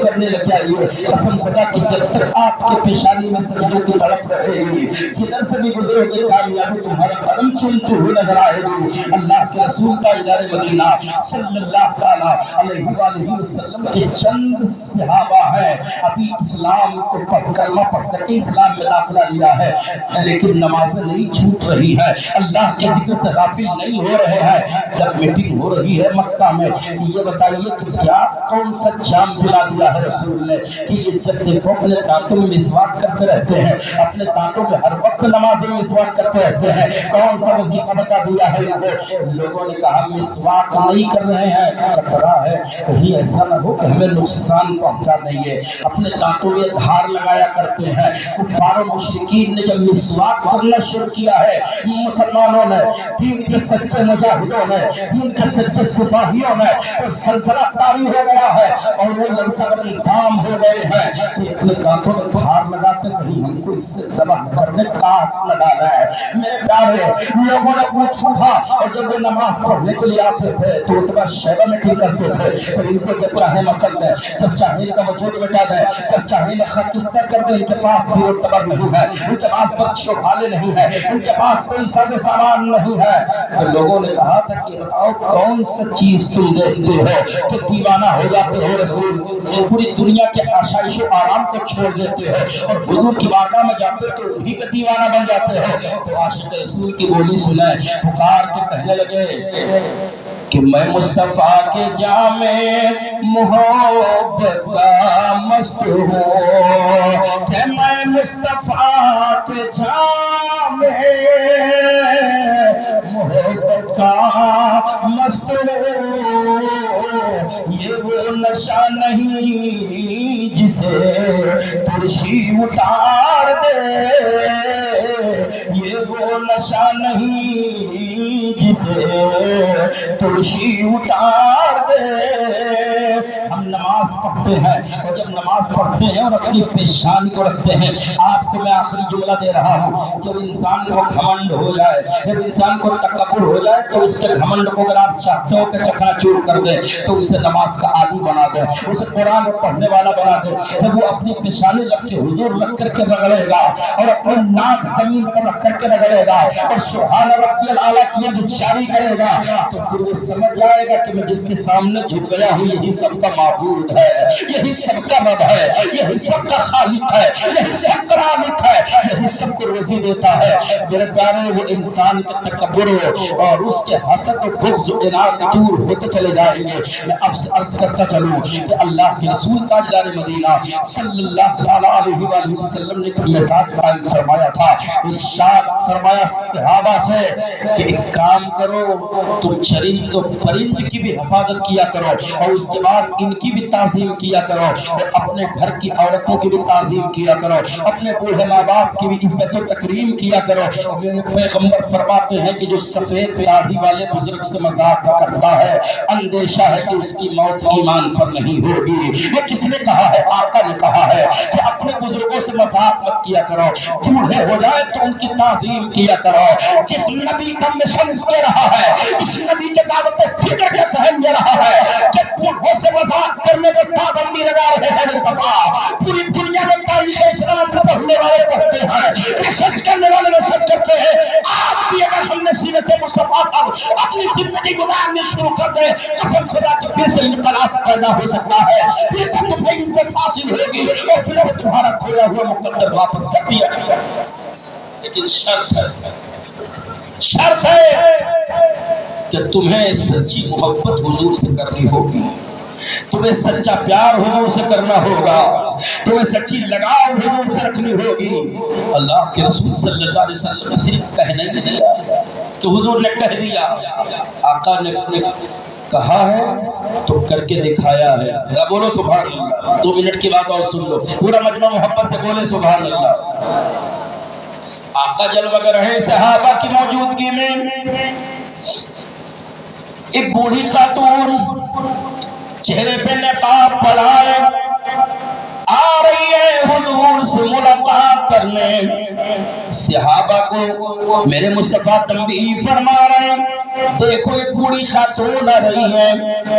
کرنے لگ جائیے قسم خدا کی جب تک آپ کے پیشانی میں سجدوں کی تڑپ رہے گی جدھر سے بھی گزرو گے کامیابی تمہارا قدم چومتے ہوئے نظر آئے گی۔ اللہ کے رسول تاجدار مدینہ صلی اللہ تعالی علیہ وآلہ وسلم کے چند صحابہ ہیں ابھی اسلام کو کلمہ پڑھ کر کے اسلام میں داخلہ لیا ہے لیکن نمازیں نہیں چھوٹ رہی ہے، اللہ کے ذکر سے غافل نہیں ہو رہے ہیں۔ جب میٹنگ ہو رہی ہے مکہ میں کہ یہ بتائیے کہ کیا کون سا جام دلا دیا ہے رسول نے کہ یہ جب دیکھو اپنے دانتوں میں مسواک کرتے رہتے ہیں، اپنے دانتوں میں ہر وقت نماز میں مسواک کرتے رہتے ہیں، کون سا وظیفہ بتا دیا ہے انہیں؟ لوگوں نے کہا مسواک نہیں کر رہے ہیں، خطرہ ہے کہیں ایسا نہ ہو کہ ہمیں نقصان پہنچا دیں، اپنے دانتوں میں دھار لگایا کرتے ہیں۔ کفار و مشرکین نے جب مسواک کرنا شروع کیا ہے، مسلمانوں نے، دین کے سچے مجاہدوں نے، دین کے سچے سپاہیوں نے تو سلسلہ طاری ہو گیا ہے اور وہ لڑکے دام ہو گئے ہیں کہ اپنے دانتوں میں دھار لگاتے کہیں ہم کو اس سے ذبح کرنے کاٹ نہ ڈالا ہے۔ میرے پیارے لوگوں نے پوچھا تھا اور جب وہ نماز پڑھنے کے لیے آتے تھے تو اتبا شیبہ میں ٹھیک کرتے تھے تو ان کو جب چاہے مسل دیں، جب چاہے ان کا وجود مٹا دیں، جب چاہے انہیں خاکستر کر دیں، ان کے پاس بھی اتبر نہیں ہے، ان کے پاس بچے بھالے نہیں ہے، ان کے پاس کوئی ساز سامان نہیں ہے۔ تو لوگوں نے کہا تھا کہ بتاؤ کون سا چیز تم دیکھتے ہو کہ دیوانہ ہو جاتے ہو رسول؟ پوری دنیا کے آشائش و آرام کو چھوڑ دیتے ہو اور حضور کی بارگاہ میں جاتے تو انہی کا دیوانہ بن جاتے ہو۔ تو عاشق رسول کی بولی سنیں، پکار کے کہنے لگے کہ میں مصطفیٰ کے جام محبت کا مست ہوں، کہ میں مصطفیٰ کے جام محبت کا مست ہوں، یہ وہ نشہ نہیں جسے ترشی اتار دے، یہ وہ نشہ نہیں جسے ترشی اتار دے۔ ہم نماز پڑھتے ہیں اور جب نماز پڑھتے ہیں اور اپنی پیشانی کو رکھتے ہیں، آپ کو میں آخری جملہ دے رہا ہوں، جب انسان کو گھمنڈ ہو جائے، جب انسان کو تکبر ہو جائے تو اس کے گھمنڈ کو اگر آپ چاہتے ہو کہ چکنا چور کر دیں تو اسے نماز کا عادی بنا دیں، اسے قرآن پڑھنے والا بنا دیں۔ جب وہ اپنی پیشانی رکھ کے حضور رکھ کر کے رگڑے گا اور اپنے ناک زمین پر رکھ کر کے رگڑے گا اور سبحان ربی الاعلیٰ کی جو جاری کرے گا تو پھر وہ سمجھ جائے گا کہ میں جس کے سامنے جھک گیا ہوں یہی سب کا معبود ہے، یہی سب کا رب ہے، یہی سب کا خالق ہے، یہی سب کا مالک ہے، یہی سب کو روزی دیتا ہے۔ میرے پیارے وہ انسان کے تکبر اور اس کے حسد و بغض و عناد دور ہوتے چلے جائیں گے۔ میں عرض کرتا چلوں کہ اللہ کے رسول تاجدار مدینہ صلی اللہ علیہ وآلہ وسلم نے ایک مثال قائم فرمایا تھا، ارشاد فرمایا صحابہ سے کہ ایک کام کرو، تم چرند و پرند کی بھی حفاظت کیا کرو اور اس کے بعد ان کی بھی تعظیم کیا کرو اور اپنے گھر کی عورتوں کی بھی تعظیم کیا کرو، اپنے بوڑھے ماں باپ کی بھی عزت و تکریم کیا کرو۔ میرے پیغمبر فرماتے ہیں کہ جو سفید داڑھی والے بزرگ سے مذاق کرتا ہے اندیشہ ہے کہ اس کی موت ایمان پر نہیں ہوگی۔ یہ کس نے کہا ہے؟ آقا نے کہا ہے کہ اپنے بزرگوں سے مذاق مت کیا کرو، بوڑھے ہو جائے تو ان کی تعظیم کیا کرو۔ جس نبی کا مشن دے رہا ہے، اس نبی کے دعوت فکر کے ذہن دے رہا ہے کہ بوڑھوں سے مذاق کرنے میں پابندی لگا رہے ہیں مصطفیٰ۔ پوری دنیا میں تاریخ اسلام کو پڑھنے والے پڑھتے ہیں، ریسرچ کرنے والے ریسرچ کرتے ہیں۔ آپ بھی اگر ہم نے سیرت مصطفیٰ پر اپنی زندگی گزارنی شروع کر دیں، قسم خدا کہ پھر سے انقلاب پیدا ہو سکتا ہے، پھر سے تمہیں عزت حاصل ہوگی اور پھر وہ تمہارا کھویا ہوا مقدر واپس کر دیا گیا۔ لیکن شرط ہے کہ تمہیں سچی محبت حضور سے کرنی ہوگی، تمہیں سچا پیار حضور سے کرنا ہوگا، تمہیں سچی لگاؤ حضور سے رکھنی ہوگی۔ اللہ کے رسول صلی اللہ علیہ وسلم نے صرف کہنے نہیں دیا کہ حضور نے کہہ دیا، آقا نے کہا ہے تو کر کے دکھایا ہے۔ ذرا بولو سبحان اللہ، 2 منٹ کی بات اور سن لو، پورا مجمع محبت سے بولے سبحان اللہ۔ آقا جلوہ گر رہے صحابہ کی موجودگی میں ایک بوڑھی خاتون چہرے پہ نقاب پڑھائے آ رہی ہے حضور سے ملاقات کرنے۔ صحابہ کو میرے مصطفیٰ تنبیہ فرما رہے ہیں، دیکھو ایک بوڑھی خاتون آ رہی ہے،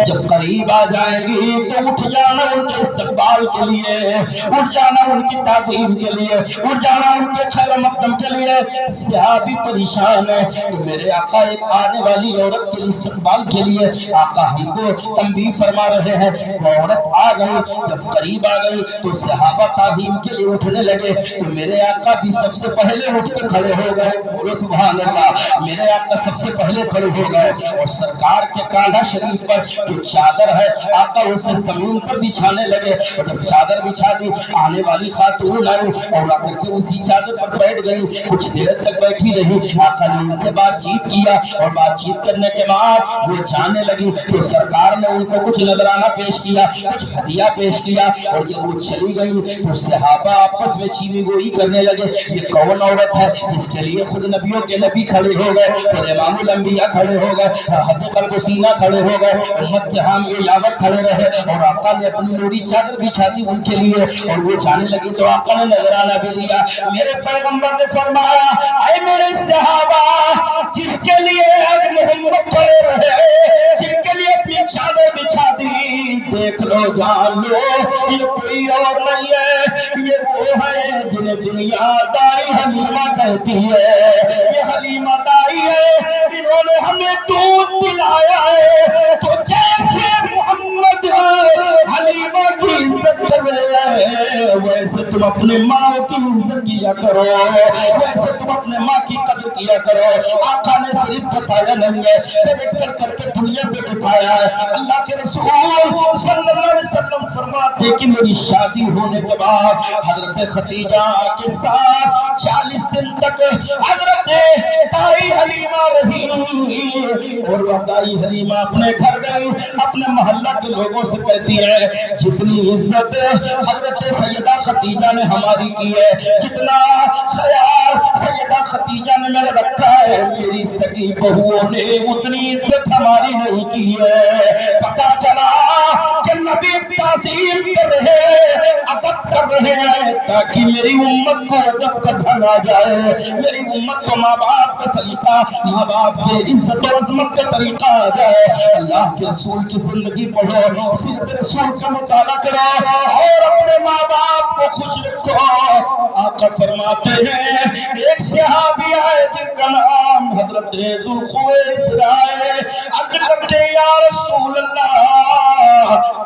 جب قریب آ جائیں گی تو اٹھ جانا، ان کے استقبال استقبال کے لیے، اٹھ جانا ان کی تعظیم کے لیے، اٹھ جانا ان کے خیر مقدم کے لیے۔ صحابی پریشان ہے کہ میرے آقا ایک آنے والی عورت کے استقبال کے لیے آقا ہم کو تنبیہ فرما رہے ہیں۔ وہ عورت آ گئی، جب قریب آ گئی تو صحابہ تعظیم کے لیے اٹھنے لگے تو میرے آقا بھی سب سے پہلے اٹھ کے کھڑے ہو گئے۔ بولو سبحان اللہ، میرے آقا سب سے پہلے کھڑے ہو گئے اور سرکار کے کانڈھا شریف پر جو چادر ہے آقا اسے زمین پر بچھانے لگے، اور جب چادر بچھا دی آنے والی خاتون آئی اور آ کر کے اسی چادر پر بیٹھ گئی، کچھ دیر تک بیٹھی رہی۔ آقا نے ان سے بات چیت کیا اور بات چیت کرنے کے بعد وہ جانے لگی تو سرکار نے ان کو کچھ نذرانہ پیش کیا، کچھ ہدیہ پیش کیا، اور جب وہ چلی گئی تو صحابہ آپس میں چیمی گوئی کرنے لگے یہ کون عورت ہے جس کے لیے خود نبیوں کے نبی کھڑے ہو گئے، خود امام الانبیاء کھڑے ہو گئے، راحت قلب و سینہ کھڑے ہو گئے، امت کے حامی یاور کھڑے رہے، اور آقا نے اپنی نوری چادر بچھا دی ان کے لیے اور وہ جانے لگی تو آقا نے نذرانہ بھی دیا۔ میرے پیغمبر نے فرمایا اے میرے صحابہ، جس کے لیے آج محمد کھڑے رہے، جن کے لیے اپنی چادر بچھا دی، دیکھ لو جان لو یہ کوئی اور نہیں ہے، یہ وہ ہے جنہیں دنیا داری حلیمہ کہتی ہے۔ یہ حلیمہ داری ہے، انہوں نے ہمیں دودھ پلایا ہے، تو جیسے محمد حلیمہ کی عزت کر رہے ہیں ویسے تم اپنے ماں کی عزت کیا کرو، ویسے تم اپنے ماں کی قدر کیا کرو۔ آقا نے صرف بتایا نہیں ہے، پیٹ کر کے دنیا پہ بٹھایا ہے۔ اللہ کے رسول صلی اللہ علیہ وسلم فرماتے کہ میری شادی ہونے کے بعد حضرت خدیجہ کے ساتھ 40 دن تک حضرت دائی حلیمہ رہی، اور وہ دائی حلیمہ اپنے گھر گئی، اپنے محلہ کے لوگوں سے کہتی ہے جتنی عزت حضرت سیدہ خدیجہ نے ہماری کی ہے، جتنا خیال سیدہ خدیجہ نے میرے رکھا ہے، میری سگی بہوؤں نے اتنی عزت ہماری نہیں کی ہے۔ پتہ چلا کہ نبی تعظیم کر رہے ہیں، ادب کر رہے ہیں تاکہ میری امت کو ادب کا ڈھنگ آ جائے، میری امت کو ماں باپ کا سلیقہ، ماں باپ کے عزت و عظمت کا طریقہ آ جائے۔ اللہ کے رسول کی زندگی پڑھو، سیرت رسول کا مطالعہ کرو اور اپنے ماں باپ کو خوش رکھو۔ آقا فرماتے ہیں ایک صحابی آئے جن کا نام حضرت ذوالخویصر ہے، عرض کرتے یا رسول اللہ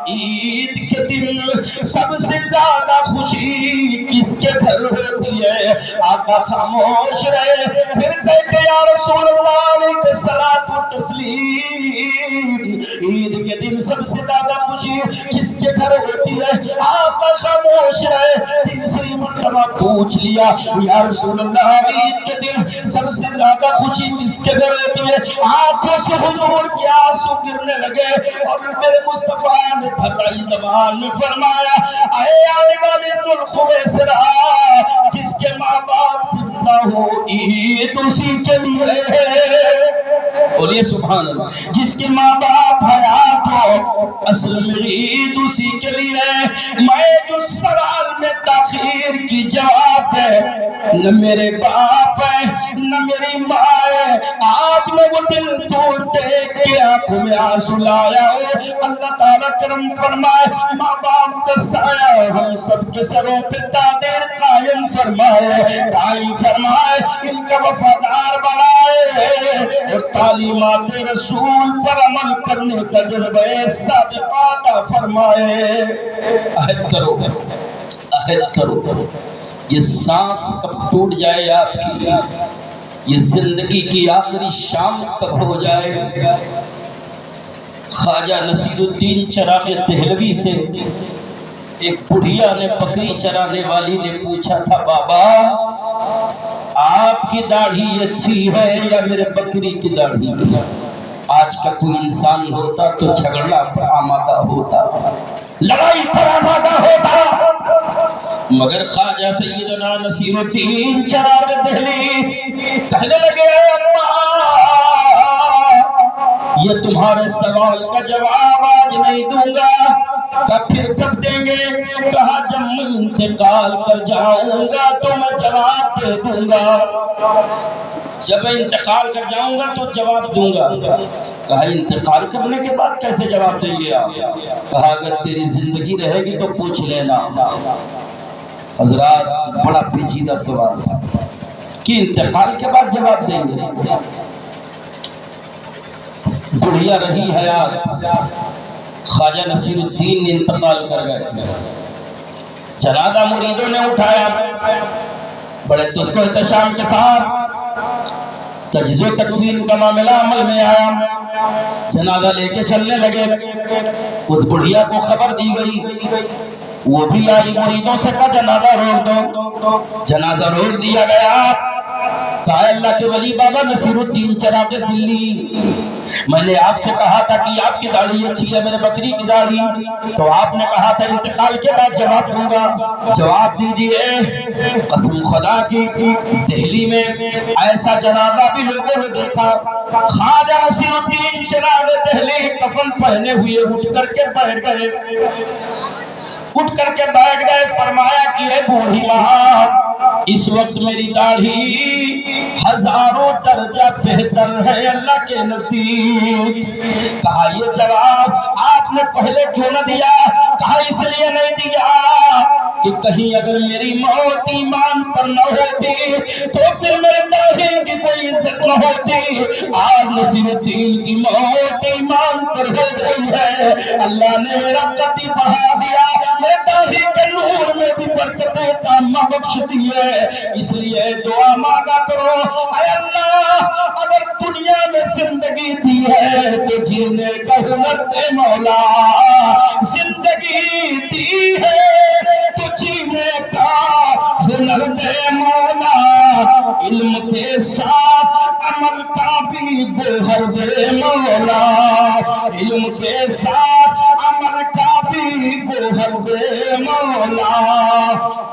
عید کے دن سب سے زیادہ خوشی کس کے گھر ہوتی ہے؟ آقا خاموش رہے، پھر کہتے یا رسول اللہ علیہ الصلوۃ والتسلیم عید کے دن سب سے زیادہ خوشی کس کے گھر ہوتی ہے؟ آقا خاموش رہے، تیسری مرتبہ پوچھ لیا یا رسول اللہ عید کے دن سب سے زیادہ خوشی کس کے گھر ہوتی ہے؟ آنکھوں سے حضور کے آنسو گرنے لگے اور میرے مصطفیٰ نے پھٹائی زبان میں فرمایا اے آنے والے ذوالخویصر، جس کے ماں باپ زندہ ہو عید اسی کے لیے ہے۔ بولیے سبحان اللہ، جس کے ماں باپ حیات ہو اصل میں عید اسی کے لیے ہے۔ میں جو سوال میں تاخیر کی جواب ہے، نہ میرے باپ ہے نہ میری ماں ہے، آج میں وہ دل توڑ دیکھ کے آنکھوں میں آنسو لایا ہوں۔ اللہ تعالیٰ کرم فرمائے، ماں باپ کا سایہ ہم سب کے سروں پہ قادر قائم فرمائے، قائم فرمائے، ان کا وفادار بنائے اور تعلیمات رسول پر عمل کرنے کا جذبہ صادقہ عطا فرمائے۔ عہد کرو، عہد کرو، یہ سانس کب ٹوٹ جائے آپ کی، یہ زندگی کی آخری شام کب ہو جائے۔ خواجہ نصیر الدین چراغ دہلوی سے ایک بڑھیا نے بکری چرانے والی نے پوچھا تھا بابا آپ کی داڑھی اچھی ہے یا میرے بکری کی داڑھی؟ آج کا کوئی انسان ہوتا تو جھگڑنا پر آمادہ ہوتا، لڑائی پر آمادہ ہوتا، مگر خواجہ سیدنا نصیر الدین چراغ دہلوی کہنے لگے یہ تمہارے سوال کا جواب آج نہیں دوں گا، پھر کب دیں گے؟ کہا جب میں انتقال کر جاؤں گا تو میں جواب دے دوں گا۔ جب میں انتقال کر جاؤں گا تو جواب دوں گا۔ کہا انتقال کرنے کے بعد کیسے جواب دیں گے آپ؟ کہا اگر تیری زندگی رہے گی تو پوچھ لینا۔ حضرات بڑا پیچیدہ سوال تھا کہ انتقال کے بعد جواب دیں گے۔ بڑھیا رہی حیات، خواجہ نصیر الدین انتقال کر گئے، جنازہ مریدوں نے اٹھایا، بڑے تسک و احتشام کے ساتھ تجزیہ و تکفین کا معاملہ عمل میں آیا، جنازہ لے کے چلنے لگے۔ اس بڑھیا کو خبر دی گئی، وہ بھی آئی، مریدوں سے کہا جنازہ روک دو، جنازہ روک دیا گیا۔ کہا اللہ کے ولی بابا نصیر الدین چراغ دلی، میں نے آپ سے کہا تھا کہ آپ کی داڑھی اچھی ہے، میرے بکری کی داڑھی، تو آپ نے کہا تھا انتقال کے بعد جواب دوں گا، جواب دیجئے۔ قسم خدا کی دہلی میں ایسا جنازہ بھی لوگوں نے دیکھا، خواجہ نصیر الدین چراغ دہلی کفن پہنے ہوئے اٹھ کر کے بیٹھ گئے، فرمایا کہ اے بوڑھی ماں، اس وقت میری داڑھی ہزاروں درجہ بہتر ہے اللہ کے نزدیک۔ کہا یہ جواب آپ نے پہلے کیوں نہ دیا؟ کہا اس لیے نہیں دیا کہ کہیں اگر میری موت ایمان پر نہ ہوتی تو پھر میرے داڑھی کی کوئی عزت نہ ہوتی۔ آج نصیر الدین کی موت ایمان پر ہو گئی ہے، اللہ نے میرا قد بڑھا دیا، میرے داڑھی کے نور میں بھی برکتیں تامہ بخش دی ہے۔ اس لیے دعا مانگا کرو، اے اللہ اگر دنیا میں زندگی دی ہے تو جینے کا ہنر دے مولا، زندگی دی ہے تو جینے کا ہنر دے مولا، علم کے ساتھ عمل کا بھی گوہر دے مولا، علم کے ساتھ عمل کا بھی گوہر دے مولا۔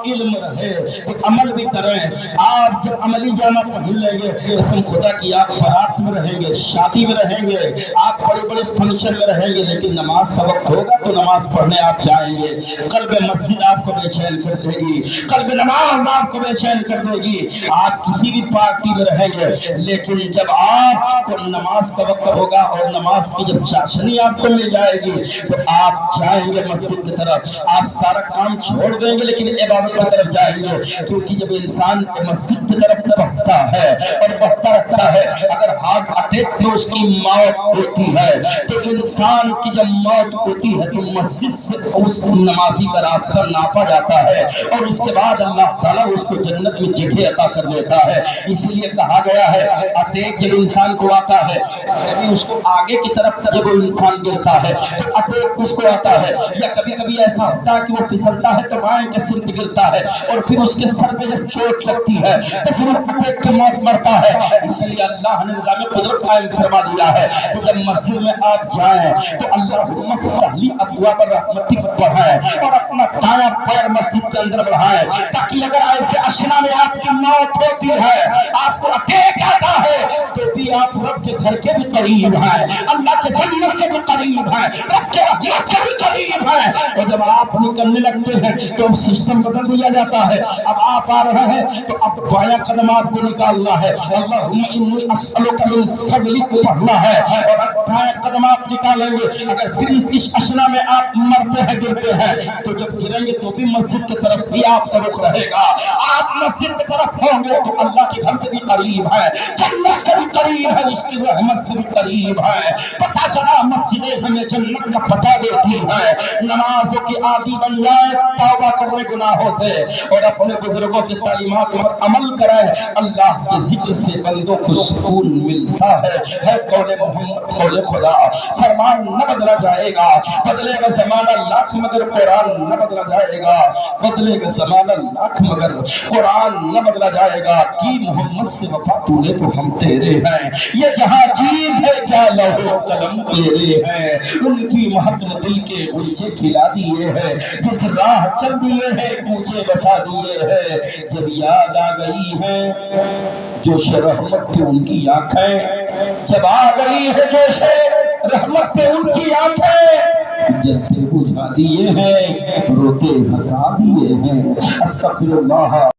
علم رہے تو عمل بھی کریں۔ آپ جب عملی جامہ پہن لیں گے، قسم خدا کی آپ بارات میں رہیں گے، شادی میں رہیں گے، آپ بڑے بڑے فنکشن میں رہیں گے، لیکن نماز کا وقت ہوگا تو نماز پڑھنے آپ جائیں گے، قلب مسجد آپ کو بے چین کر دے گی، قلب نماز آپ کو بے چین کر دے گی۔ آپ کسی بھی پارٹی میں رہیں گے، لیکن جب آپ کو نماز کا وقت ہوگا اور نماز کی جب چاشنی آپ کو مل جائے گی تو آپ جائیں گے مسجد کی طرف، آپ سارا کام چھوڑ دیں گے لیکن عبادت کی طرف جائیں گے، کیونکہ جب انسان مسجد کی طرف بڑھتا ہے اور بڑھتا رہتا ہے، اگر ہارٹ اٹیک میں اس کی موت ہوتی ہے تو انسان کی جب موت ہوتی ہے تو مسجد سے اس نمازی کا راستہ ناپا جاتا ہے اور اس کے بعد اللہ تعالیٰ اس کو جنت میں جگہ عطا کر دیتا ہے۔ اس لیے کہا گیا ہے اٹیک جب انسان کو آتا ہے، اس کو آگے کی طرف جب وہ انسان گرتا ہے تو اٹیک اس کو آتا ہے، یا کبھی کبھی ایسا ہوتا ہے کہ وہ پھسلتا ہے تو بائیں کے سمت گرتا ہے اور پھر اس کے سر پہ جب چوٹ لگتی ہے تو پھر وہ اٹیک کی موت مرتا ہے۔ اس لیے اللہ نے نظام قدرت قائم فرما دیا ہے کہ جب مسجد میں آپ جائیں تو اللہم افتح لی ابواب رحمتک پڑھائیں اور اپنا دایاں پیر مسجد کے اندر بڑھائیں، تاکہ اگر ایسے اشنا میں آپ کی موت ہوتی ہے، آپ کو اٹیک آتا ہے تو بھی آپ رب کے گھر کے بھی قریب ہیں، اللہ کے جنت سے بھی قریب ہیں، رب کے رحمت سے بھی قریب ہیں۔ اور جب آپ نکلنے لگتے ہیں تو اب سسٹم بدل دیا جاتا ہے، اب آپ آ رہے ہیں تو اب بایاں قدم آپ کو نکالنا ہے، اللہم انی اسألک من فضلک پڑھنا ہے، اور دایاں قدم آپ نکالیں گے۔ اگر پھر اس اشنا میں آپ مرتے ہیں گرتے ہیں تو جب گریں گے تو بھی مسجد کی طرف ہی آپ کا رخ رہے گا، آپ مسجد کی طرف ہوں گے تو اللہ کے گھر سے بھی قریب ہے، جنت سے بھی قریب ہے، اس کی رحمت سے بھی قریب ہے۔ پتہ چلا مسجدیں ہمیں جنت کا پتہ دیتی ہے، نمازوں کی عادی بن جائے، توبہ کرنے گناہوں سے اور اپنے بزرگوں کی تعلیمات پر عمل کریں، اللہ کے ذکر سے بندوں کو سکون ملتا ہے قول محمد قول خدا۔ فرمان نہ بدلا جائے گا، بدلے گا زمانہ لاکھ مگر قرآن نہ بدلا جائے گا، بدلے گا زمانہ لاکھ مگر قرآن نہ بدلا جائے گا۔ کی محمد سے وفا تو نے تو ہم تیرے ہیں، یہ جہاں چیز ہے کیا لوح قلم تیرے ہیں، ان کی مہک نے دل کے غنچے کھلا دیے ہیں، جس راہ چل دیے ہیں کوچے بچا دیے ہیں، جب یاد آ گئی ہے جوش رحمت پہ ان کی آنکھیں، جب آ گئی ہے جوش رحمت پہ ان کی آنکھیں، جلتے بجھا دیے ہیں روتے ہنسا دیے ہیں۔ استغفر اللہ۔